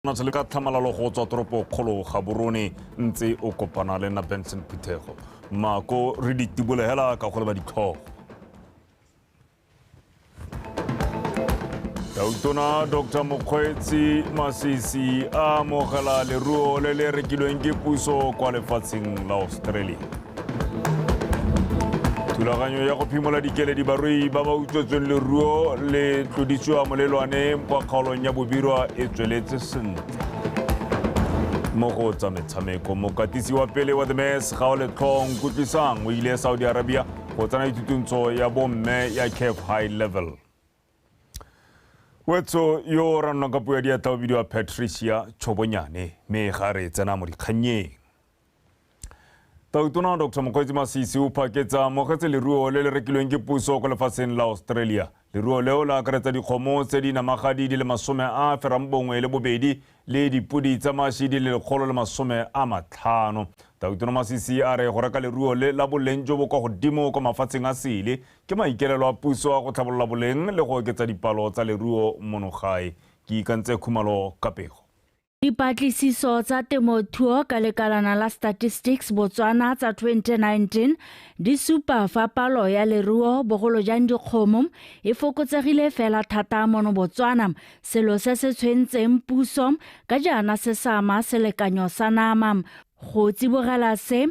Natsele ka tlhamalalo go tswa toropo kgolo Gaborone ntse o kopana le na Benson Phethego mako re ditibulehela ka go leba ditlhogo Tautona Dr. Mokgweetsi Masisi a mogela leruo le le rekilweng ke puso kwa lefatsheng la Australia. Thulaganyo ya go phimola dikeledi barui ba ba utswetsweng leruo le tlodisiwa molelwane kwa kgaolong ya Bobirwa e tsweletse sentle. Mo go tsa metshameko mokatisi wa pele wa The Mess Gaoletlhong Kutlisang o ile Saudi Arabia go tsena ithutintso ya bomme ya CAF High Level. Wetso yo ranna ka puo ya diatla o bidiwa Patricia Chobonyane me gare tsena mo dikganyeng. Tautona Dr. Mokgweetsi Masisi o phaketsa mogetse leruo le le rekilweng ke puso kwa lefatsheng la Australia. Leruo leo la akaretsa dikgomo tse di namagadi di le 72 le dipodi tsa mašwi di le 150. Tautona Masisi a re go reka leruo le la boleng jo bo kwa godimo kwa mafatsheng a sele ke maikelelo a puso a go tlhabolola boleng le go oketsa dipalo tsa leruo monogae. Ke ikantse Khumalo Kapego. Dipatlisiso tsa temothuo ka lekalana la Statistics Botswana tsa 2019 di supa fa palo ya leruo bogolo jang dikgomo e fokotsegile fela thata mono Botswana selo se se tshwentseng puso ka jana se sama selekanyo sa nama go tsibogela se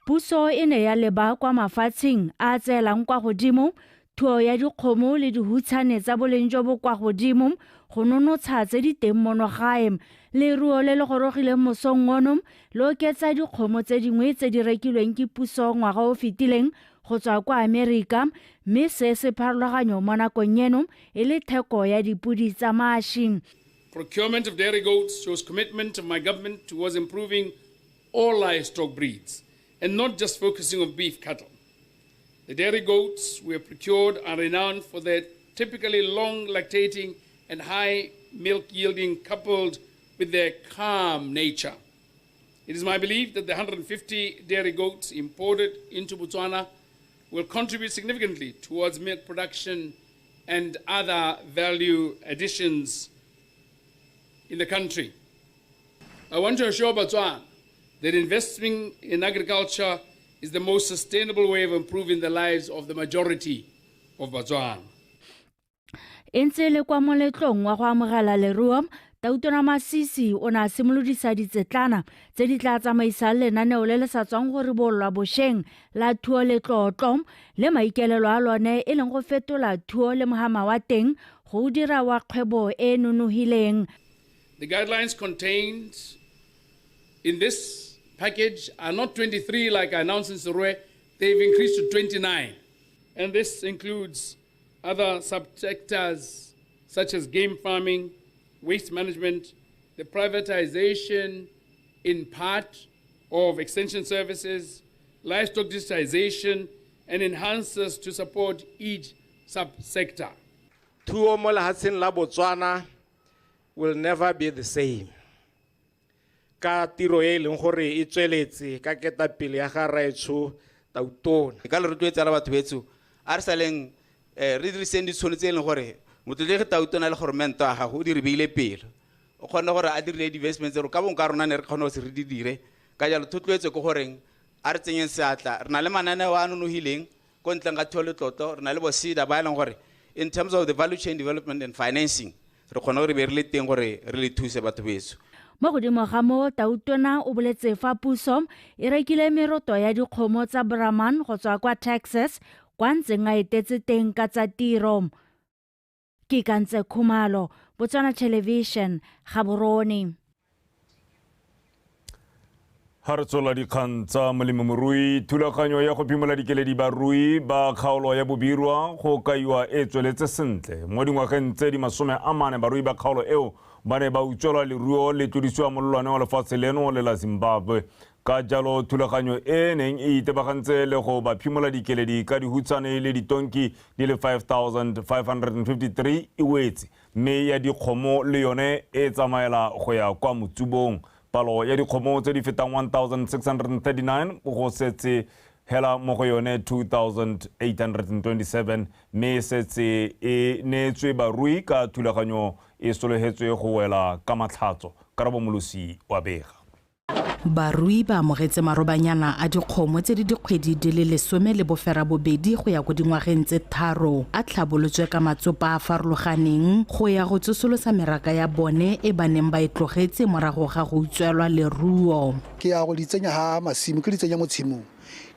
puso e ne ya leba kwa mafatsheng a tseelang kwa godimo thuo ya dikgomo le dihutshane tsa boleng jo bo kwa godimo go nonotsha tse di teng mono gae leruo le le gorogile mosong ono le oketsa dikgomo tse dingwe tse di rekilweng ke puso ngwaga o fetileng go tswa kwa Amerika mme se se pharologanyo mo nakong eno e le theko ya dipodi tsa mašwi. Procurement of dairy goats shows commitment of my government towards improving all livestock breeds and not just focusing on beef cattle. The dairy goats we have procured are renowned for their typically long lactating and high milk yielding coupled with their calm nature. It is my belief that the 150 dairy goats imported into Botswana will contribute significantly towards milk production and other value additions in the country. I want to assure Botswana that investing in agriculture is the most sustainable way of improving the lives of the majority of Botswana. Entse le kwa moletlong wa go amogela leruo Tautona Masisi o na simolodisa ditsetlana tse di tla tsamaisa lenaneo le le sa tswang go ribolwa bošeng la thuo le tlotlo le maikelelo a lone e leng go fetola thuo le mohama wa teng go dira wa kgwebo e nonogileng. The guidelines contained in this package are not 23 like I announced in Sorwe, they've increased to 29. And this includes other subsectors such as game farming, waste management, the privatization in part of extension services, livestock digitization, and enhancers to support each subsector. Thuo mo lehatsheng la Botswana will never be the same. Ka tiro e leng gore e tsweletse ka ketapele ya ga Raetsho Tautona. Ka le rotloetsa la batho betso a re saleng re diriseng ditšhono tse e leng gore motlolegi Tautona le goromento a gago o di re beile pele o kgone gore a dirile di-investments re ka bong ka rona ne re kgone go se re di dire ka jalo thotloetse ko goreng a re tsenyeng seatla re na le mananeo a nonogileng ko ntleng ga thuo le tlotlo re na le bosida ba e leng gore in terms of the value chain development and financing re kgone gore be re le teng gore re le thuse batho betso. Mo godimo ga mo Tautona o boletse fa puso e rekile meroto ya dikgomo tsa Brahman go tswa kwa Texas kwa ntseng a etetse teng ka tsa tiro. Ke Kantse Khumalo, Botswana Television, Gaborone. Ha re tsola dikgang tsa molemirui thulaganyo ya go phimola dikeledi barui ba kgaolo ya Bobirwa go kaiwa e tsweletse sentle mo dingwageng tse di 40 barui ba kgaolo eo ba ne ba utswelwa leruo le tlodisiwa molelwane wa lefatshe leno le la Zimbabwe. Ka jalo thulaganyo e neng e itebagantse le go ba phimola dikeledi ka dihutshane le ditonki di le 5,553 e wetse mme ya dikgomo le yone e tsamaela go ya kwa motsubong. Palo ya dikgomo tse di fetang 1,639 go setse hela mo go yone 2,827 mme setse e neetswe barui ka thulaganyo e sologetswe go wela ka matlhatso Karabo Molosi wa bega. Barui ba amogetse marobanyana a dikgomo tse di dikgwedi di le 12 go ya go dingwageng tse 3 a tlhabolotswe ka matsopa a farologaneng go ya go tsosolosa meraka ya bone e baneng ba itlogetse morago ga go utswelwa leruo. Ke ya go di tsenya ha masimo ke di tsenya mo tshimong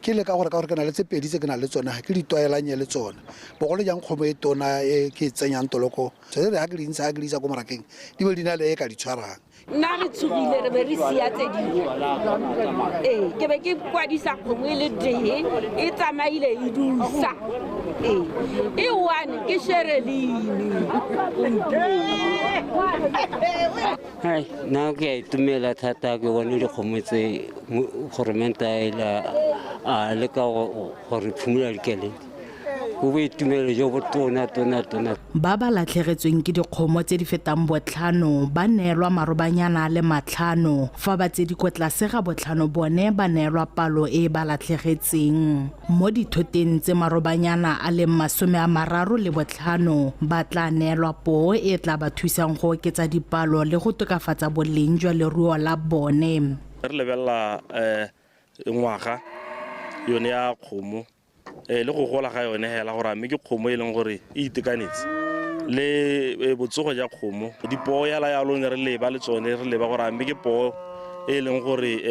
ke le ka gore ke na le tse pedi tse ke na le tsona ke di toelanye le tsona bogolo jang kgomo e tona e ke tsenyang toloko se re ha ke di ntsha ke di isa go marakeng di be di na le e ka di tshwarang. Nna re tshogile re be re sia tse dingwe ke be ke kwadisa kgomo e le tee e tsamaile e dusa e one ke Shereline. Hai na ke itumela thata ke bone dikgomo tse goromenta a le ka gore phumula dikele ba ba latlhegetsweng ke dikgomo tse di fetang 5 ba neelwa marobanyana le 5 fa ba tse di kwa tlase ga 5 bone ba neelwa palo e ba latlhegetseng mo dithoteng tse marobanyana a le 35 ba tla neelwa poo e tla ba thusang go oketsa dipalo le go tokafatsa boleng jwa leruo la bone. Re lebella ngwaga yone ya kgomo le go gola ga yone hela gore mme ke kgomo e leng gore e itekanetse le botsogo ja kgomo dipoo ya la ya lone re leba le tsone re leba gore mme ke poo e leng gore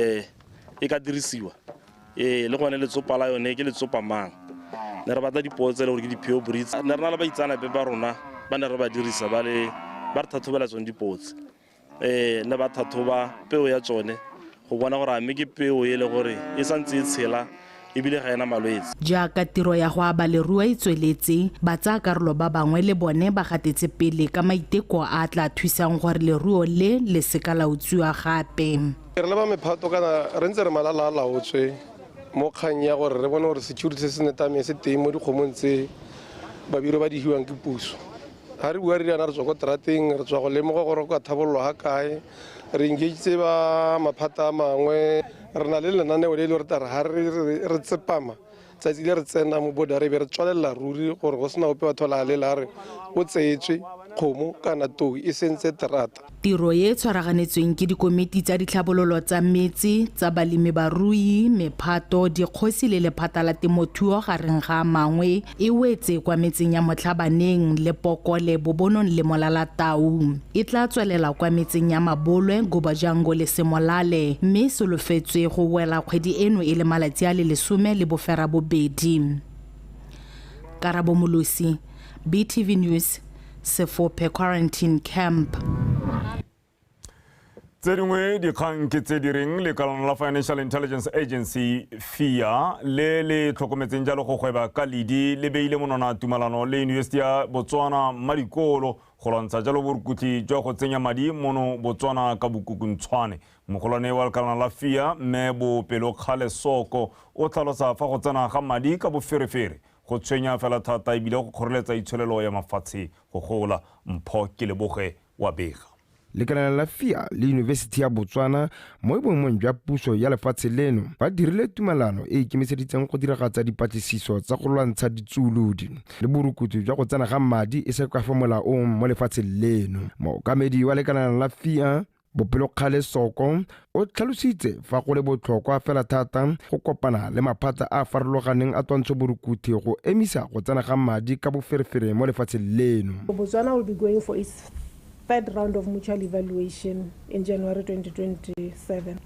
e ka dirisiwa le gone le tsopa la yone ke le tsopa mang ne re batla dipoo tse le gore ke di-pure breeds ne re na le ba itsanape ba rona ba ne re ba dirisa ba re thathobela tsone dipotse ne ba thathoba peo ya tsone go bona gore mme ke peo e le gore e santse e tshela ebile ga ena malwetse. Jaaka tiro ya go aba leruo e tsweletse ba tsa karolo ba bangwe le bone ba gatetse pele ka maiteko a tla thusang gore leruo le seka la utswiwa gape. Re le ba mephato kana re ntse re malala a laotswe mo kgang ya gore re bone gore security se netame se teng mo dikgomong tse babiro ba di hiwang ke puso. Ha re bua re yana re tswa ko trateng re tswa go lemoga gore go thabollo ha kae re engage ba maphata mangwe re na le lenaneo le le re tara ha re tsepama tsatsi le re tsena mo bodare be re tswalela ruri gore go sena ope batho la le la re o tseetswe kgomo kana tou e sentse terata. Tiro e tshwaraganetsweng ke dikomiti tsa ditlhabololo tsa metsi tsa balemi barui mephato dikgosi le lephata la temothuo gareng ga mangwe e wetse kwa metseng ya Motlhabaneng le Pokole Bobonong le Molalatau e tla tswelela kwa metseng ya Mabolwe Gobajango le Semolale mme solofetswe go wela kgwedi eno e le malatsi a le 12. Karabo Molosi, BTV News, Sefope Quarantine Camp. Tse dingwe dikgang ke tse di reng lekalana la Financial Intelligence Agency FIA le tlhokometseng jalo go gweba ka ledi le beile monwana tumalano le University ya Botswana Madikolo go lwantsha jalo borukutli jwa go tsenya madi mono Botswana ka bokukuntshwane. Mogolwane wa lekalana la FIA mme Bopelo Kgalesoko o tlhalosa fa go tsena ga madi ka boferefere go tshwenya fela thata ebile go kgoreletsa itsholelo ya mafatshe go gola. Mpho ke Leboge wa bega. Lekalana la FIA le University ya Botswana mo boemong jwa puso ya lefatshe leno ba dirile tumalano e ikemiseditseng go diragatsa dipatlisiso tsa go lwantsha ditsuludi le borukutu jwa go tsena ga madi e se ka fa molaong mo lefatshe leno. Mookamedi wa lekalana la FIA Bopelo Kgalesoko o tlhalositse fa go le botlhokwa fela thata go kopana le maphata a farologaneng a twantsho borukuthi go emisa go tsena ga madi ka boferefere mo lefatshe leno. Botswana will be going for its third round of mutual evaluation in January 2027.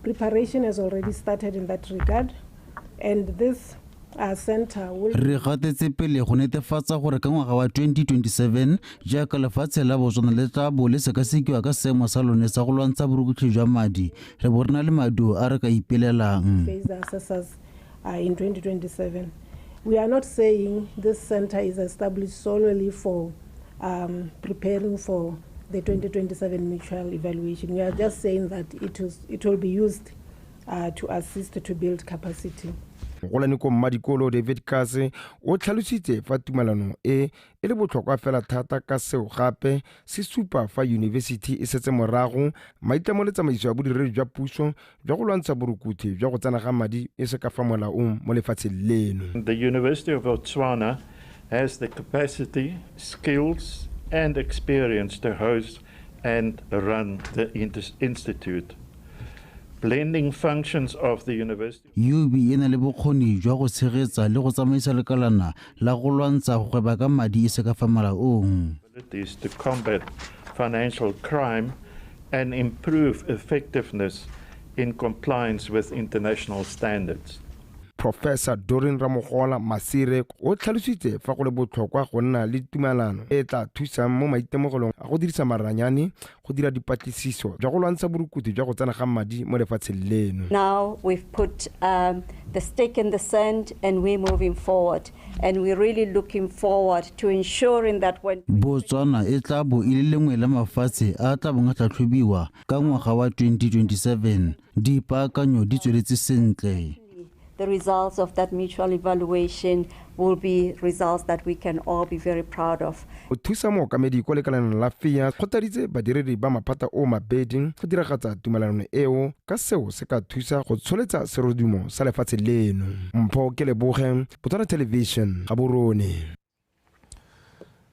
Preparation has already started in that regard, and this center will... Re gatetse pele go netefatsa gore ka ngwaga wa 2027 jaaka lefatshe la Botswana le tla bo le sekasekiwa ka seemo sa lone sa go lwantsha borukutli jwa madi re bo rena le madu a re ka ipelelang. Phase assessors in 2027. We are not saying this center is established solely for preparing for the 2027 mutual evaluation. We are just saying that it will be used to assist to build capacity. Golane ko Madikolo David Kase o tlhalositse fa tumalano e le botlhokwa fela thata ka seo gape se supa fa university e setse morago maitlamo le tsamaiso ya bodiredi jwa puso jwa go lwantsha borukuthi jwa go tsena ga madi e se ka fa molaong mo lefatsheng leno. The University of Botswana has the capacity, skills and experience to host and run the institute. Blending functions of the university. UB e na le bokgoni jwa go tshegetsa le go tsamaisa lekalana la go lwantsha go gweba ka madi e se ka fa molaong. To combat financial crime and improve effectiveness in compliance with international standards. Professor Doreen Ramogola Masire o tlhalositse fa go le botlhokwa go nna le tumelano e tla thusang mo maitemogelong a go dirisa maranyane go dira dipatlisiso jwa go lwantsha borukutlhi jwa go tsena ga madi mo lefatsheng leno. Now we've put the stake in the sand and we're moving forward and we're really looking forward to ensuring that when Botswana e tla bo ile lengwe la mafatshe a tla bong a tlhatlhobiwa ka ngwaga wa 2027 dipaakanyo di tsweletse sentle. the results of that mutual evaluation will be results that we can all be very proud of. O thusa mookamedi kwa lekalana la FIA kgothaleditse badiredi ba maphata o mabedi go diragatsa tumelano eo ka seo se ka thusa go tsholetsa serodumo sa lefatshe leno. Mpho ke Leboge, Botswana Television, Gaborone.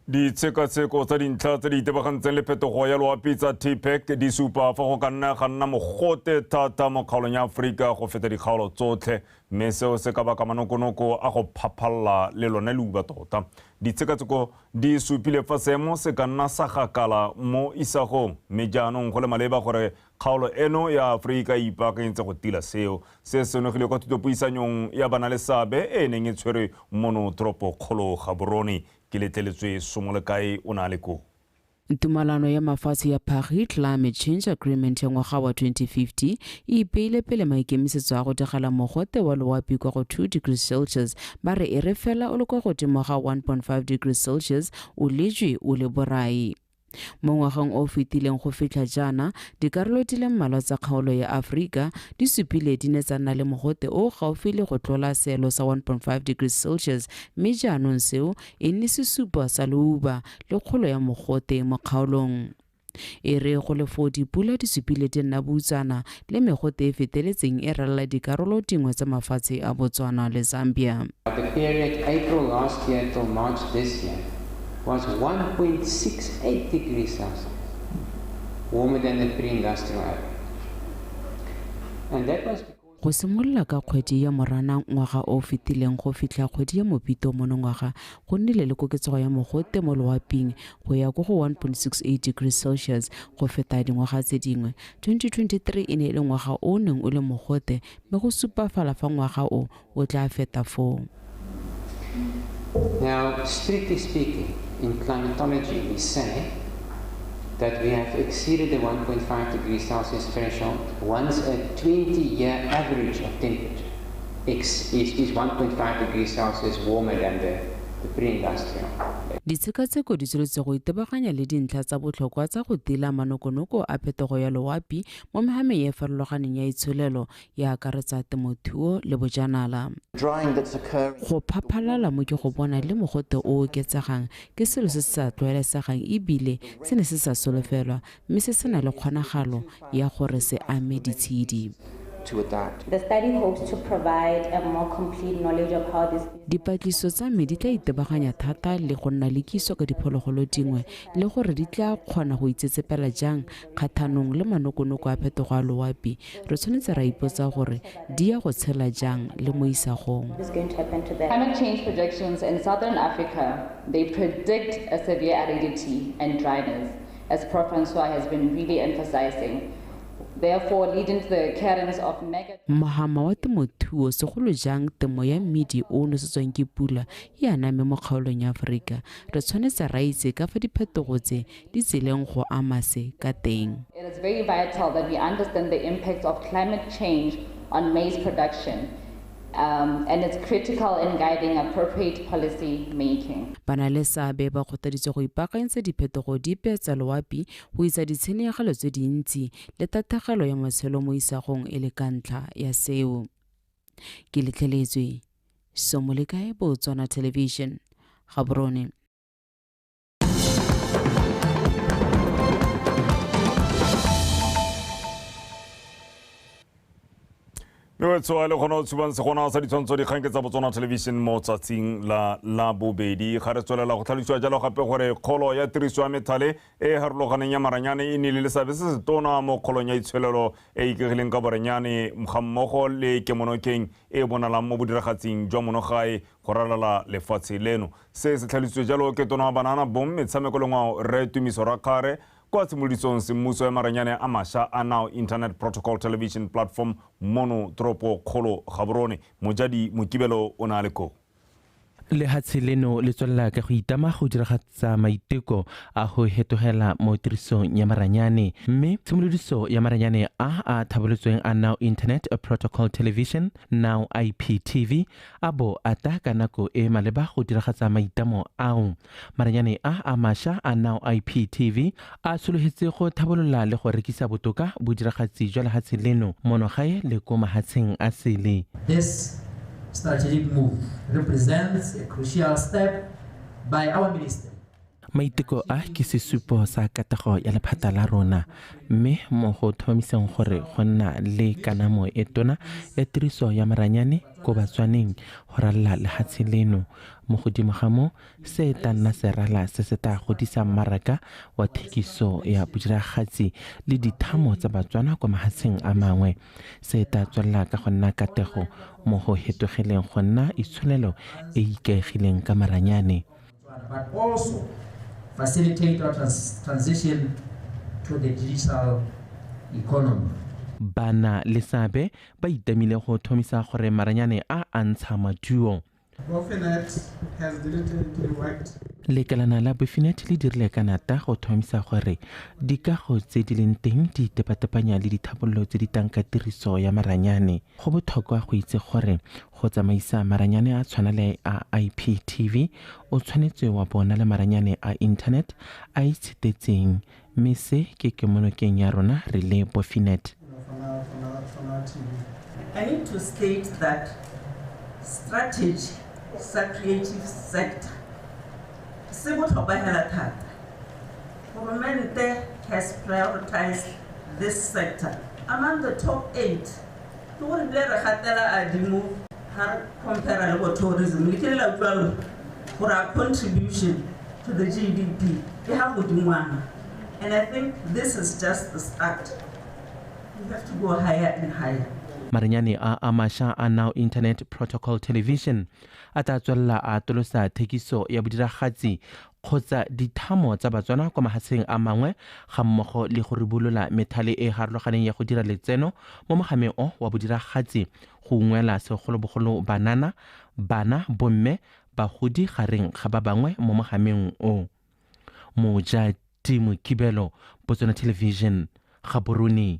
Ditshekatsheko tsa dintlha tse di itebagantseng le phetogo ya loapi tsa TPEC di supa fa go ka nna ga nna mogote thata mo kgaolong ya Aforika go feta dikgaolo tsotlhe mme seo se ka baka manokonoko a go phaphala le lone leuba tota. Ditshekatsheko di supile fa seemo se ka nna sa gakala mo isagong mme jaanong go le maleba gore kgaolo eno ya Aforika e ipaakanyetsa go tila seo se senogile kwa thutopuisanyong ya bana le seabe e neng e tshwere mono toropo kgolo Gaborone. Tumalano ya mafatshe ya Paris Climate Change Agreement ya ngwaga wa 2050 e ipeile pele maikemisetso a go degela mogote wa loapi kwa go 2 degrees Celsius ba re e re fela o le kwa godimo ga 1.5 degrees Celsius o lejwe o le borai. Mo ngwageng o fetileng go fitlha jaana dikarolo di le mmalwa tsa kgaolo ya Aforika di supile di ne tsa nna le mogote o gaufi le go tlola seelo sa 1.5 degrees Celsius mme jaanong seo e nne sesupo sa leuba le kgolo ya mogote mo kgaolong. E re go le fo dipula di supile di nna butsana le megote e feteletseng e rala dikarolo dingwe tsa mafatshe a Botswana le Zambia. The period April last year till March this year was 1.68 degrees Celsius, warmer than the pre-industrial average. And that was go simolola ka kgwedi ya Moranang ngwaga o fetileng go fitlha kgwedi ya Mopito monongwaga go nnile le koketsego ya mogote mo loaping go ya go 1.68 degrees Celsius go feta dingwaga tse dingwe. 2023 e ne le ngwaga o neng o le mogote mme go supafala fa ngwaga o tla feta foo. Now, strictly speaking, in climatology, we say that we have exceeded the 1.5 degrees Celsius threshold once a 20-year average of temperature is 1.5 degrees Celsius warmer than the pre-industrial. Ditshekatsheko di tsweletse go itebaganya le dintlha tsa botlhokwa tsa go tila manokonoko a phetogo ya loapi mo mehameng e farologaneng ya itsholelo ya akaretsa temothuo le bojanala. Go phaphalala mo ke go bona le mogote o oketsegang ke selo se se sa tlwaelesegang ebile se ne se sa solofelwa mme se sena le kgonagalo ya gore se ame ditshedi. The study hopes to provide a more complete knowledge of how this. Dipatlisiso tsa me di tla itebaganya thata le go nna le kiso ka diphologolo dingwe le gore di tla kgona go itsetsepela jang kgathanong le manokonoko a phetogo a loapi. Re tshwanetse ra ipotsa gore di ya go tshela jang le mo isagong. Climate change projections in southern Africa, they predict a severe aridity and dryness, as Prof. Francois has been really emphasizing. Therefore, leading to the occurrence of negative. Mahama wa temothuo segolo jang temo ya mmidi o nosetswang ke pula e aname mo kgaolong ya Aforika. Re tshwanetse ra itse ka fa diphetogo tse di tseleng go ama se ka teng. It is very vital that we understand the impact of climate change on maize production. And it's critical in guiding appropriate policy making. Bana le seabe ba kgothaletse go ipaakanyetsa diphetogo dipe tsa loapi go isa ditshenyegelo tse dintsi le tatlhegelo ya matshelo mo isagong e le ka ntlha ya seo. Ke letleletswe Somolekae, Botswana Television, Gaborone. Mewetso le gona o tshubang se gona sa ditshwantsho di kgang ke tsa Botswana Television mo tsatsing la bobedi ga re tswelela go tlhalosiwa jalo gape gore kgolo ya tiriso ya methale e harologaneng ya maranyane e ne le seabe se se tona mo kgolong ya itshwelelo e ikegileng ka borenyane mmogo le kemonokeng e bonalang mo bodiragatsing jwa monogae go ralala lefatshe leno se se tlhalositswe jalo ke tona wa banana bom metshameko lengwao Re Tumiso Rakgare kwa tshimoloditsong semmuso ya maranyane a mašwa a Now Internet Protocol Television Platform mono toropo kgolo Gaborone Mojadi Mokibelo o na le ko lehatshe leno le tswelela ka go itama go diragatsa maiteko a go hetogela mo tirisong ya maranyane mme tshimolodiso ya maranyane a thabolotsweng a Now Internet Protocol Television Now IPTV a bo a ta ka nako e maleba go diragatsa maitamo ao maranyane a mašwa a Now IPTV a sologetse go thabolola le go rekisa botoka bodiragatsi jwa lehatshe leno monogae le ko mahatsheng a sele. This strategic move represents a crucial step by our minister. Maiteko a ke sesupo sa katago ya lephata la rona mme mo go tlhomamiseng gore go nna le kanamo e tona ya tiriso ya maranyane ko Batswaneng go ralala lehatshe leno mo godimo ga mo se ta nna serala se se ta godisa mmaraka wa thekiso ya bodiragatsi le dithamo tsa Batswana kwa mahatsheng a mangwe se ta tswela ka go nna katego mo go hetogeleng go nna itshwanelo e ikaegileng ka maranyane. But also facilitate our transition to the digital economy. Bana le sabe ba itamile go thomisa gore maranyane a ntsha maduo. Bofinet has diligently worked. Lekalana la Bofinet le dirile ka nata go thomisa gore dikago tse di leng teng di tepatepanya le dithabololo tse di tang ka tiriso ya maranyane. Go botlhokwa go itse gore go tsamaisa maranyane a tshwana le a IPTV o tshwanetse wa bona le maranyane a internet a itshetetseng mme se ke kemonokeng ya rona re le Bofinet. I need to state that strategy sa creative sector se botlhokwa hela thata. Government has prioritized this sector among the top 8. Ke gore le re gatela a dimo ha compare le tourism le ke la utlwa gore a contribution to the GDP e ha godingwana, and I think this is just the start. We have to go higher and higher. Maranyane a mašwa a Now Internet Protocol Television a ta tswelela a tolosa thekiso ya bodiragatsi kgotsa dithamo tsa Batswana kwa mahatsheng a mangwe ga mmogo le go ribolola methale e harologaneng ya go dira letseno mo mogameng o wa bodiragatsi go ungwela segolobogolo bana bomme bagodi gareng ga ba bangwe mo mogameng o. Mojadi Mokibelo, Botswana Television, Gaborone.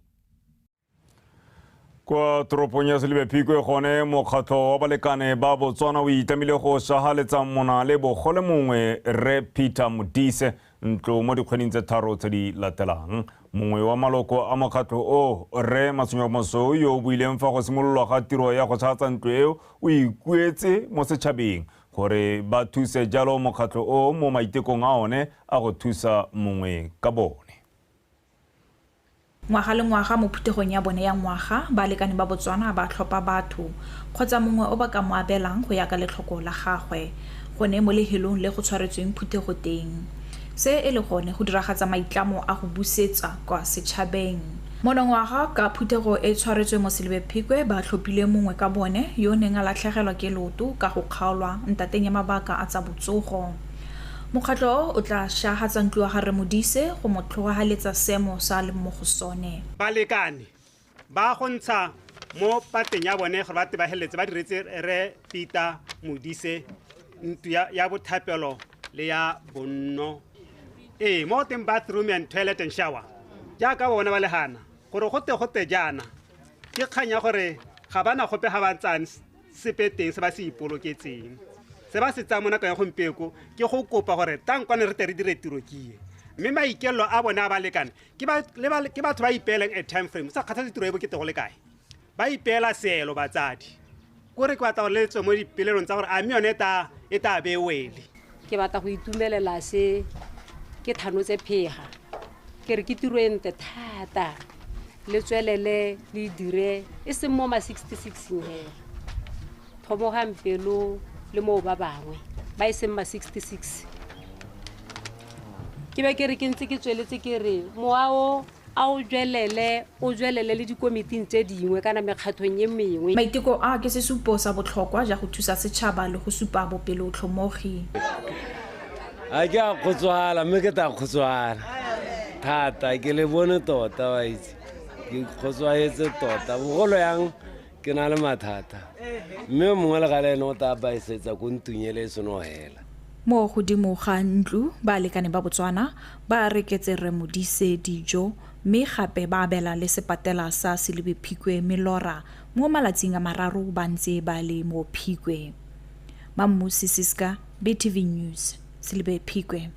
Kwa toropong ya Selibepikwe gone mokgatlho wa balekane ba Botswana o itamile go shagaletsa mona le bogole mongwe Re Peter Modise ntlo mo dikgweding tse tharo tse di latelang. Mongwe wa maloko a mokgatlho o Re Matshwenyo yo o buileng fa go simololwa ga tiro ya go tshatsa ntlo eo o ikuetse mo setšhabeng gore ba thuse jalo mokgatlho o mo maitekong a one a go thusa mongwe ka bone. Ngwaga le ngwaga mo phuthegong ya bone ya ngwaga ba lekane ba Botswana ba tlhopha batho kgotsa mongwe o ba ka mo abelang go ya ka letlhoko la gagwe gone mo lehelong le go tshwaretsweng phuthego teng se e le gone go diragatsa maitlamo a go busetsa kwa setšhabeng. Monongwaga ka phuthego e tshwaretswe mo Selibepikwe ba tlhophile mongwe ka bone yo neng a latlhegelwa ke loto ka go kgaolwa ntateng ya mabaka a tsa botsogo. Mokgatlho o tla shahatsa ntlo ya Re Modise go mo tlhogaletsa seemo sa le mo go sone. Balekane ba go ntsha mo pateng ya bone gore ba tebaheletse ba diretse Re Peter Modise ntlo ya bothapelo le ya bonno mo teng bathroom and toilet and shower jaaka bona ba lehana gore gote jana ke kganya gore ga bana gope ga ba tsang sepeteng se ba se ipoloketseng se ba se tsa mona ka ya gompeko ke go kopa gore tankwane re tere dire tiro kie mme maikelo a bona ba lekane ke batho ba ipelang a time frame sa kgatha tiro e bokete go le kae ba ipela selo batsadi gore ke batla go letso mo dipelelong tsa gore a mme yone e ta be wele ke batla go itumelela se ke thanotse phega ke re ke tiro ente thata le tswelele le dire e seng mo ma 66 he thomogang pelo le mo ba bangwe ba e seng ma 66 ke be ke re ke ntse ke tsweletse ke re moao a o jwelele le dikomiting tse dingwe kana mekgathong ye mengwe. Maiteko a ke sesupo sa botlhokwa ja go thusa setšhaba le go supa bopelotlhomogi. A ke a kgotswala mme ke ta kgotswala thata ke le bone tota wa itse ke kgotswaetse tota bogolo yang ke na le mathata mme mongwe le gale ene o ta baisetsa ko ntunyele e seno hela. Mo godimo ga ntlo ba lekane ba Botswana ba reketse Rre Modise dijo mme gape ba abela le sepatela sa Silibe Phikwe Melora mo malatsing a mararo ba ntse ba le mo Phikwe. Mamusi Siska, BTV News, Silibe Phikwe.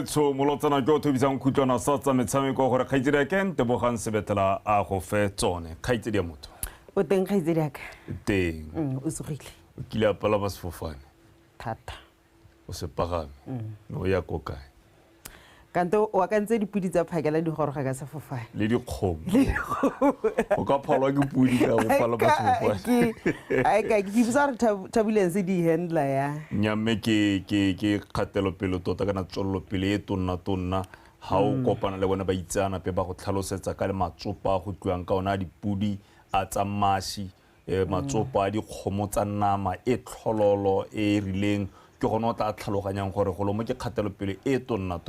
Etso molotsana ke o thobisang khutlwana sa tsa metshameko gore kgaitsedi ya ke Ntebogang Sebetela a go fe tsone kgaitsedi ya motho o teng kgaitsedi ya ka teng o sogile o kile a palama sefofane thata o se pagame no ya ko kae kanto wa ka ntse dipudi tsa phakela di goroga ka sefofane le dikgomo o ka phalwa ke pudi ka go palama sefofane ai ka ke bisa re turbulence di handler ya nyamme ke kgatelo pele tota kana tsollo pele e tonna ha o kopana le bona ba itsana pe ba go tlhalosetsa ka le matsopa go tluang ka ona dipudi a tsa mashi matsopa di kgomo tsa nama e tlhololo e rileng ke gona o tla tlhaloganyang gore go lo mo ke kgatelo pele e tonna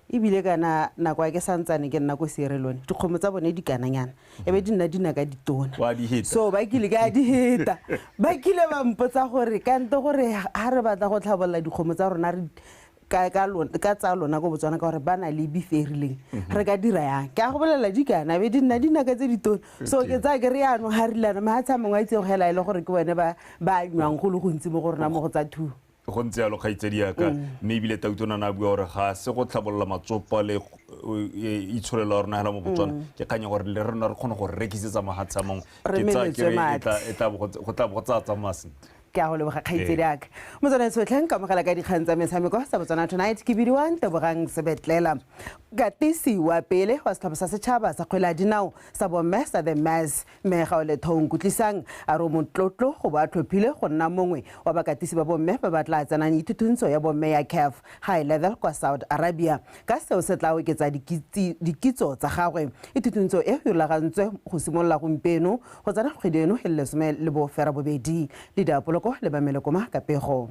ibile kana nako ya ke santsane ke nna go serelone dikgomo tsa bone di kananyana ebe di nna dina ka ditona so ba kile ka di heta ba kile ba mpotsa gore kanto gore ha re batla go tlhabolla dikgomo tsa rona re ka tsa lona go Botswana ka gore ba na le biferileng re ka dira yang ke a go bolela di kana be di nna dina ka tse ditona so ke tsa ke re ano ha rilana ma tsa mongwa itse go hela ile gore ke bone ba nywang go le go ntsi mo go rena mo go tsa thu go ntse ya lo kgaitsedi ya ka mme ebile tautona na bua gore ga se go tlhabolola matsopa le itsholela rona hela mo Botswana ke kganya gore le rona re kgone go rekisetsa mahatsa mongwe ke tsa ke go tla go tsa masi ke a go leboga kgaitsedi ya ka motswana tsotlheng ka mogala ka dikgang tsa metshameko sa Botswana Tonight ke bidiwa Ntebogang Sebetlela katisi wa pele wa setlhopha sa setšhaba sa kgwele ya dinao sa bomme sa the Mass mme Gaoletho Nkutlisang a re motlotlo go ba tlhophile go nna mongwe wa bakatisi ba bomme ba batla tsenang ithuthuntso ya bomme ya CAF high level kwa Saudi Arabia ka seo se tla oketsa dikitso tsa gagwe ithuthuntso e rulagantswe go simolola gompieno go tsena kgwedi eno e lesome le bofera bobedi le diapoloko le bamelekoma ka pego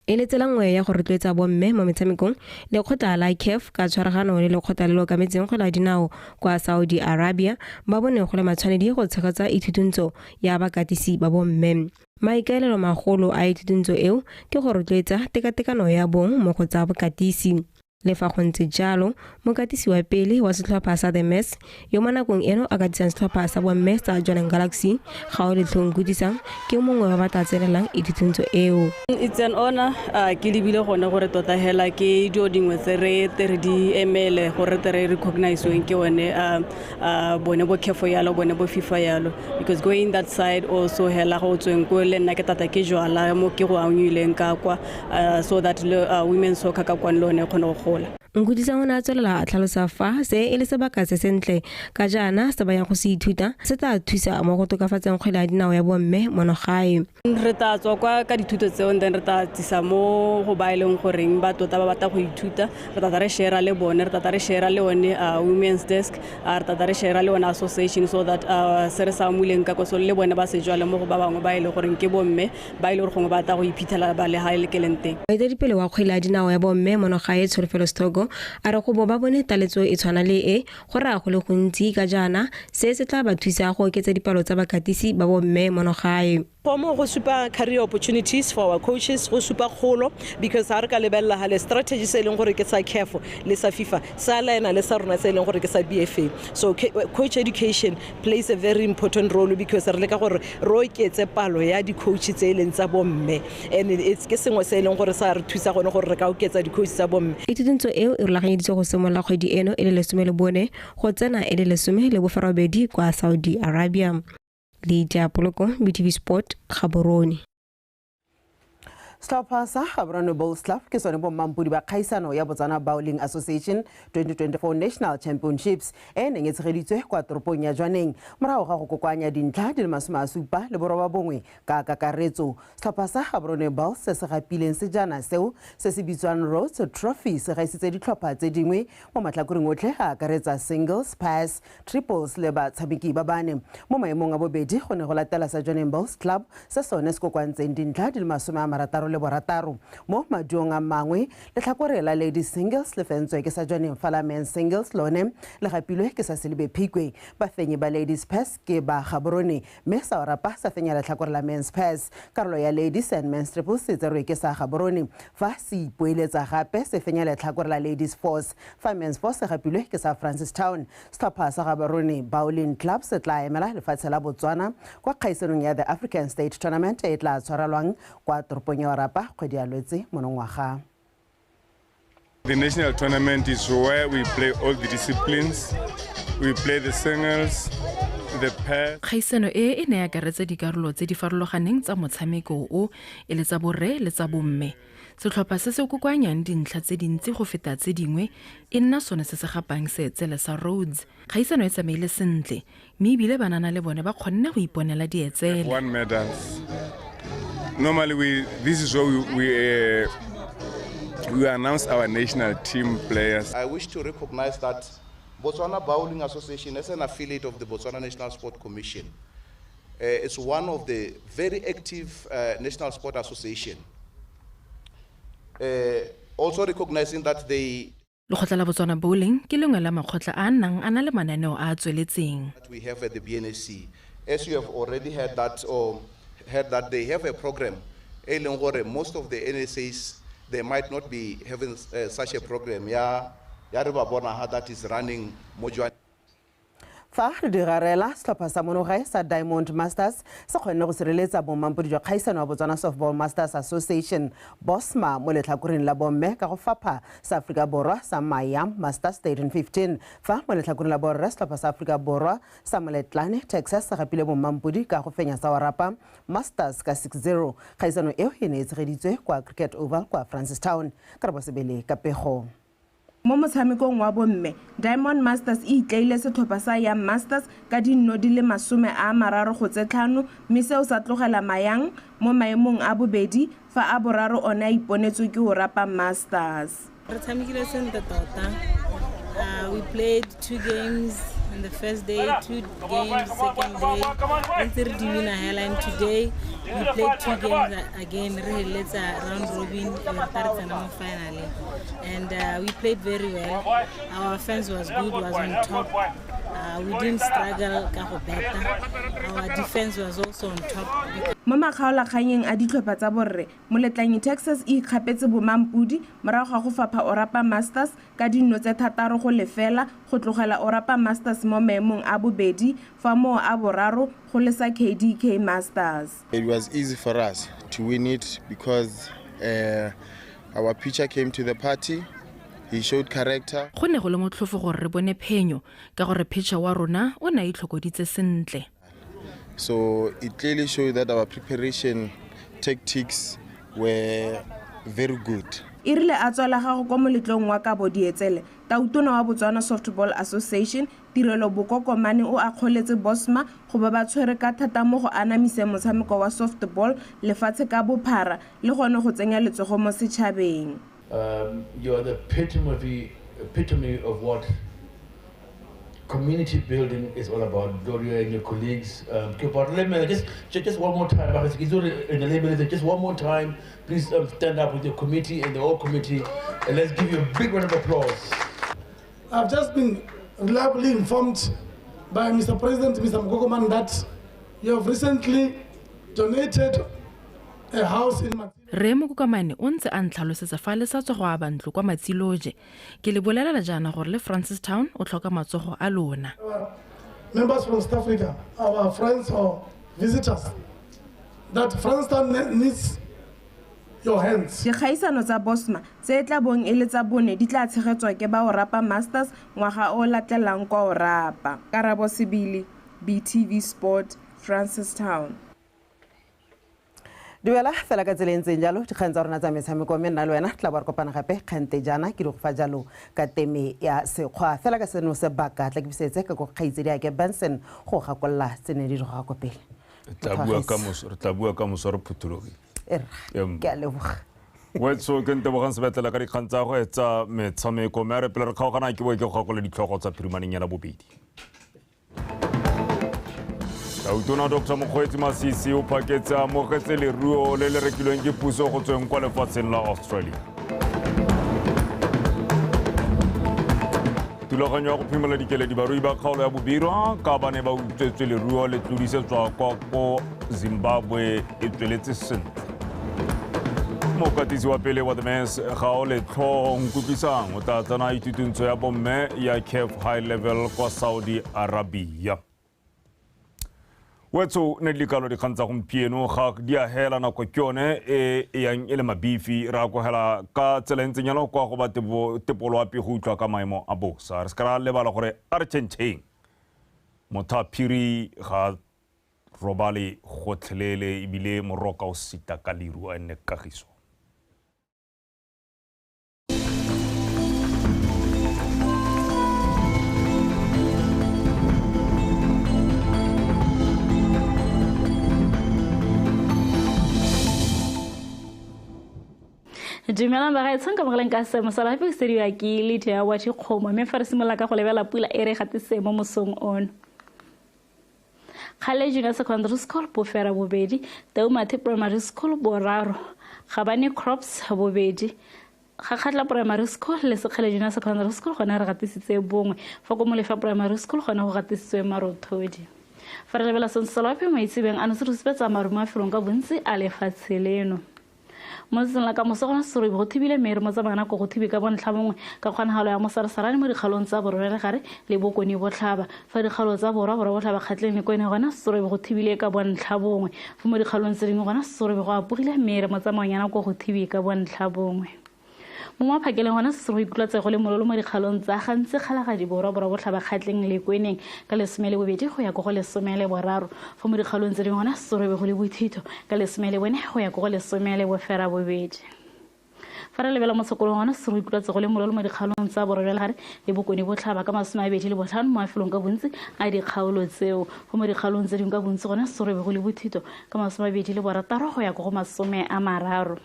e le tsela nngwe ya go rotloetsa bomme mo metshamekong lekgotla la CAF ka tshwaragano le lekgotla le lo kametseng go la dinao kwa Saudi Arabia ba bone go le matshwanedi go tshegetsa ithuthuntso ya bakatisi ba bomme maikaelelo magolo a ithuthuntso eo ke go rotloetsa tekatekano ya bong mo go tsa bokatisi le fa go ntse jalo mokatisi wa pele wa setlhopha sa the Mass yo mo nakong eno a katisang setlhopha sa bomme sa Jwaneng Galaxy Gaoletho Nkutlisang ke mongwe wa batla tsenelang ithuthuntso eo. It's an honor ke lebile gone gore tota hela ke dio dingwe tse re di emele gore re recognize ke one bone bo CAF yalo bone bo FIFA yalo because going that side also hela go tsweng ko le nna ke tata ke jwala mo ke go anyileng ka kwa so that women's soccer ka kwa lone kgone go Nkutlisang o ne a tswelela a tlhalosa fa se e le sebaka se sentle ka jaana se ba yang go se ithuta se tla thusa mo go tokafatseng kgwele ya dinao ya bomme mono gae re tla tswa kwa ka dithuto tseo then re tla tsisa mo go ba ileng goreng ba tota ba batla go ithuta re tla re share le bone re tla re share le one women's desk re tla re share le one association so that se re sa muleng ka go le bone ba se jwale mo go ba bangwe ba ile goreng ke bomme ba ile gore go batla go iphithela ba le hae le kelenteng dipele wa kgwele ya dinao ya bomme mono gae Tsholofelo Strogo a re go bo ba bone taletso e tshwana le e go ra go le gontsi ka jaana se se tla ba thusa go oketsa dipalo tsa bakatisi ba bomme mono gae Pomo go supa career opportunities for our coaches go supa kholo because ha re ka lebella ha le strategy se leng gore ke sa CAF le sa FIFA sa lena le sa rona se leng gore ke sa BFA so coach education plays a very important role because re le ka gore ro iketse palo ya di coach tse leng tsa bomme and it's ke sengwe se leng gore sa re thusa gone gore re ka oketsa di coach tsa bomme ithuthuntso eo eno e rulaganyeditswe go simolola kgwedi eno e le 14 go tsena e le 12 kwa Saudi Arabia. Lydia Poloko, BTV Sport, Gaborone. Setlhopha sa Gaborone Bowls Club ke sone bomampudi ba kgaisano ya Botswana Bowling Association 2024 National Championships e neng e tshegeditswe kwa toropong ya Jwaneng morago ga go kokoanya dintlha di le 77 ka kakaretso. Setlhopha sa Gaborone Bowls se se gapileng sejana seo se se bitswang Rhodes Trophy se gaisitse ditlhopha tse dingwe mo matlhakoreng otlhe a akaretsa singles, pass, triples le batshameki ba bane. Mo maemong a bobedi go ne go latela sa Jwaneng Bowls Club se sone se kokwantseng dintlha di le 60 le borataro. Mo maduong a mangwe letlhakore la ladies singles le fentswe ke sa Jwaneng Fala men's singles lone le gapilwe ke sa Selibe Phikwe. Bafenyi ba ladies pass ke ba Gaborone mme sa Orapa sa fenya letlhakore la men's pass. Karolo ya ladies and men's triples se tserwe ke sa Gaborone fa se ipoeletsa gape se fenya letlhakore la ladies force fa men's force se gapilwe ke sa Francistown. Setlhopha sa Gaborone Bowling Club se tla emela lefatshe la Botswana kwa kgaisanong ya the African State Tournament e tla tshwarelwang kwa toropong ya Orapa kgwedi ya Lwetse monongwaga. The national tournament is where we play all the disciplines. We play the singles, the pair. Kgaisano e ne ya akaretsa dikarolo tse di farologaneng tsa motshameko o e le tsa borre le tsa bomme. Setlhopha se se kokoanyang dintlha tse dintsi go feta tse dingwe e nna sone se se gapang se etsele sa Rhodes. Kgaisano e tsamaile sentle mme ebile banana le bone ba kgonne go iponela dietsele. One medals. Normally this is where we announce our national team players. I wish to recognize that Botswana Bowling Association is an affiliate of the Botswana National Sport Commission. It's one of the very active national sport association. Also recognizing that they Lekgotla la Botswana Bowling ke lengwe la makgotla a nang ana le mananeo a tsweletseng. We have at the BNSC. As you have already heard that they have a program. Most of the NSAs they might not be having such a program. That is running Mojwa. Fa re dirarela setlhopha sa monogae sa Diamond Masters se kgonne go sireletsa bomampodi jwa kgaisano wa Botswana Softball Masters Association BOSMA mo letlhakoreng la bomme ka go fapha sa Afrika Borwa sa Miami Masters 2015 fa mo letlhakoreng la borre setlhopha sa Afrika Borwa sa Moletlane Texas sa gapile bomampodi ka go fenya sa Orapa Masters ka 6-0. Kgaisano eo e ne e tshegeditswe kwa Cricket Oval kwa Francistown. Karabo Sebele ka Pego. Mo motshamekong wa bomme Diamond Masters e itleile setlhopha sa Young Masters ka dinno di le 35 mme seo sa tlogela Mayang mo maemong a bobedi fa a boraro ona a iponetswe ke Orapa Masters. Re tshamekile sentle tota. We played 2 games on the first day, 2 games second day. Re divina headline today. We played 2 games again. Let's round robin finally, and we played very well. Our offense was good, was on top. We didn't struggle ka better. Our defense was also on top. Mo makgaolakganyeng a ditlhopha tsa borre Moletlane Texas e ikgapetse bomampudi morago ga go fapha Orapa Masters ka dinno tse 3 go lefela go tlogela Orapa Masters mo maemong a bobedi fa mo a boraro go lesa KDK Masters. It was easy for us to win it because our pitcher came to the party. He showed character. Go ne go le motlhofo gore re bone phenyo ka gore pitcher wa rona o na itlhokoditse sentle. So it clearly showed that our preparation tactics were very good. Irile a tswala ga go kwa moletlong wa Kabo Dietsele, tautona wa Botswana Softball Association, Tirelo Bokokomane o akgoletse BOSMA go ba ba tshwere ka thata mo go anamise motshameko wa softball lefatshe ka bophara le gone go tsenya letsogo mo setšhabeng. You are the epitome of what community building is all about. Gloria and your colleagues. Just one more time. Just one more time. Please stand up with your committee and the whole committee, and let's give you a big round of applause. I've just been reliably informed by Mr. President, Mr. Mgogoman, that you have recently donated a house in Matsilo. Re Mokokamane o ntse a ntlhalosetsa fa le sa tswa go aba ntlo kwa Matsiloje. Ke le bolela jana gore le Francistown o tlhoka matsogo a lona. Members from South Africa, our friends or visitors, that Francistown needs your hands. Dikgaisano tsa Bosma tse tla bong e le tsa bone di tla tshegetswa ke ba o rapa Masters ngwaga o latlelang kwa o rapa. Karabo Sibili, BTV Sport, Francistown. Duela fela ka tseleng tse jalo dikgang tsa rona tsa metshameko mme nna le wena tla ba re kopana gape kgante jana ke di go fa jalo ka teme ya sekgwa fela ka seno se baka tla ke bisetse ka go kgaitsedi ya ke Benson go gakolla tsene di go ga go pele re tla bua ka moso re phuthulogi ke a leboga wetso ke ntebogang sebetlela ka dikgang tsa go etsa metshameko mme re pele re kgaogana ke bo ke go gakola ditlhogo tsa phirimaneng ya la bobedi Tautona Dr. Mokgweetsi Masisi o phaketse a amogetse leruo le le rekilweng ke puso go tsweng kwa lefatsheng la Australia. Thulaganyo ya go phimola dikeledi barui ba kgaolo ya bobirwa ka ba ne ba utswetswe leruo le tlodisetswa kwa ko Zimbabwe e tsweletse sentle. Mokatisi wa pele wa the Mens ga o le tlhong kutlwisang o tla tsena itutuntsho ya bomme ya CAF High Level kwa Saudi Arabia. Wetso ne dikalo di kgantsa gompieno ga di a hela nako ke yone e yang e le mabifi ra go hela ka tsela ntseng yana kwa go ba tepoloapi go utlwa ka maemo a bosa re ska ra lebala gore a re tšhentšheng mothaphiri ga robale gotlhelele ebile moroka o sita ka leru a nne kagiso Dumelang ba gaetsang ka mogaleng ka semo sa lafi se diwa ke le ya wa tshikgomo mme fa re simola ka go lebela pula e re gatise mo mosong ono Khale Junior Secondary School Bofera bobedi Taumate Primary School boraro Gabane Crops bobedi Gakhatla Primary School le Sekhale Junior Secondary School gona re gatisitse bongwe fa go molefa Primary School gona go gatisitswe marothodi fa re lebela sonsolapi maitsibeng ano se re sepetsa maruma felong ka bontsi a lefatseleno Mozeng la ka mosogona sore go thibile mere mo tsamana go thibi ka bontlha mongwe ka kgonagalo ya mosarsarane mo dikgalong tsa borwa le gare le bokoni botlhaba fa dikgalo tsa borwa botlhaba kgatleng le kone gona sore go thibile ka bontlha bongwe fa mo dikgalong tse dingwe gona sore go apogile mere mo tsamayana go thibi ka bontlha bongwe mo maphakeleng gona se go ikutlatse go le mololo mo dikgalong tsa gantse khalaga di borwa botlhaba kgatleng le kweneng ka lesmele bobedi go ya go lesomele boraro fa mo dikgalong tse dingwe gona sore go le bothito ka lesmele bone go ya go lesomele bofera bobedi fa re lebela mo sekolong gona se go ikutlatse go le mololo mo dikgalong tsa borwa le gare le bokoni botlhaba ka masome a bedi le botlhano mo afelong ka bontsi a dikgaolo tseo go mo dikgalong tse dingwe ka bontsi gona sore go le bothito ka masome a bedi le borataro go ya go masome a mararo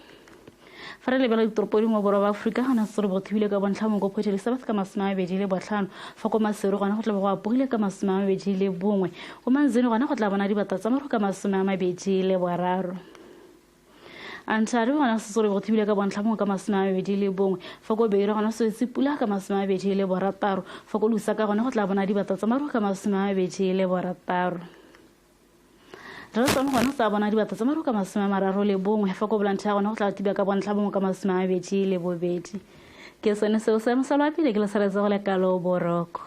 fa re lebela ditoropodi mo borwa ba Afrika gona sore go thibile ka bontlha mo go Port Elizabeth ka masome a bedi le botlhano fa go masero gona go tla go apogile ka masome a mabedi le bongwe go manzeni gona go tla bona dibata tsa maro ka masome a mabedi le boraro Ontario gona sore go thibile ka bontlha mo ka masome a mabedi le bongwe fa go Beira gona se tsipula ka masome a mabedi le borataro fa go Lusaka gona go tla bona dibata tsa maro ka masome a mabedi le borataro Re tsama gona sa bona dibata tsa maro ka masome a mararo le bongwe fa go Blantyre gona go tla tiba ka bontlha bongwe ka masome a mabedi le bobedi ke sone seo se mosala pele ke le saretse go le kalo boroko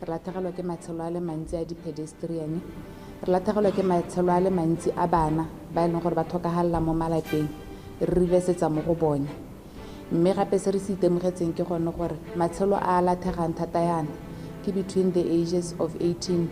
re latlhegelwa ke matshelo a le mantsi a di-pedestrian re latlhegelwa ke matshelo a le mantsi a bana ba e leng gore ba tlhokagalela mo malapeng re rivesetsa mo go bone mme gape se re se itemogetseng ke gone gore matshelo a latlhegang thata yana ke between the ages of 18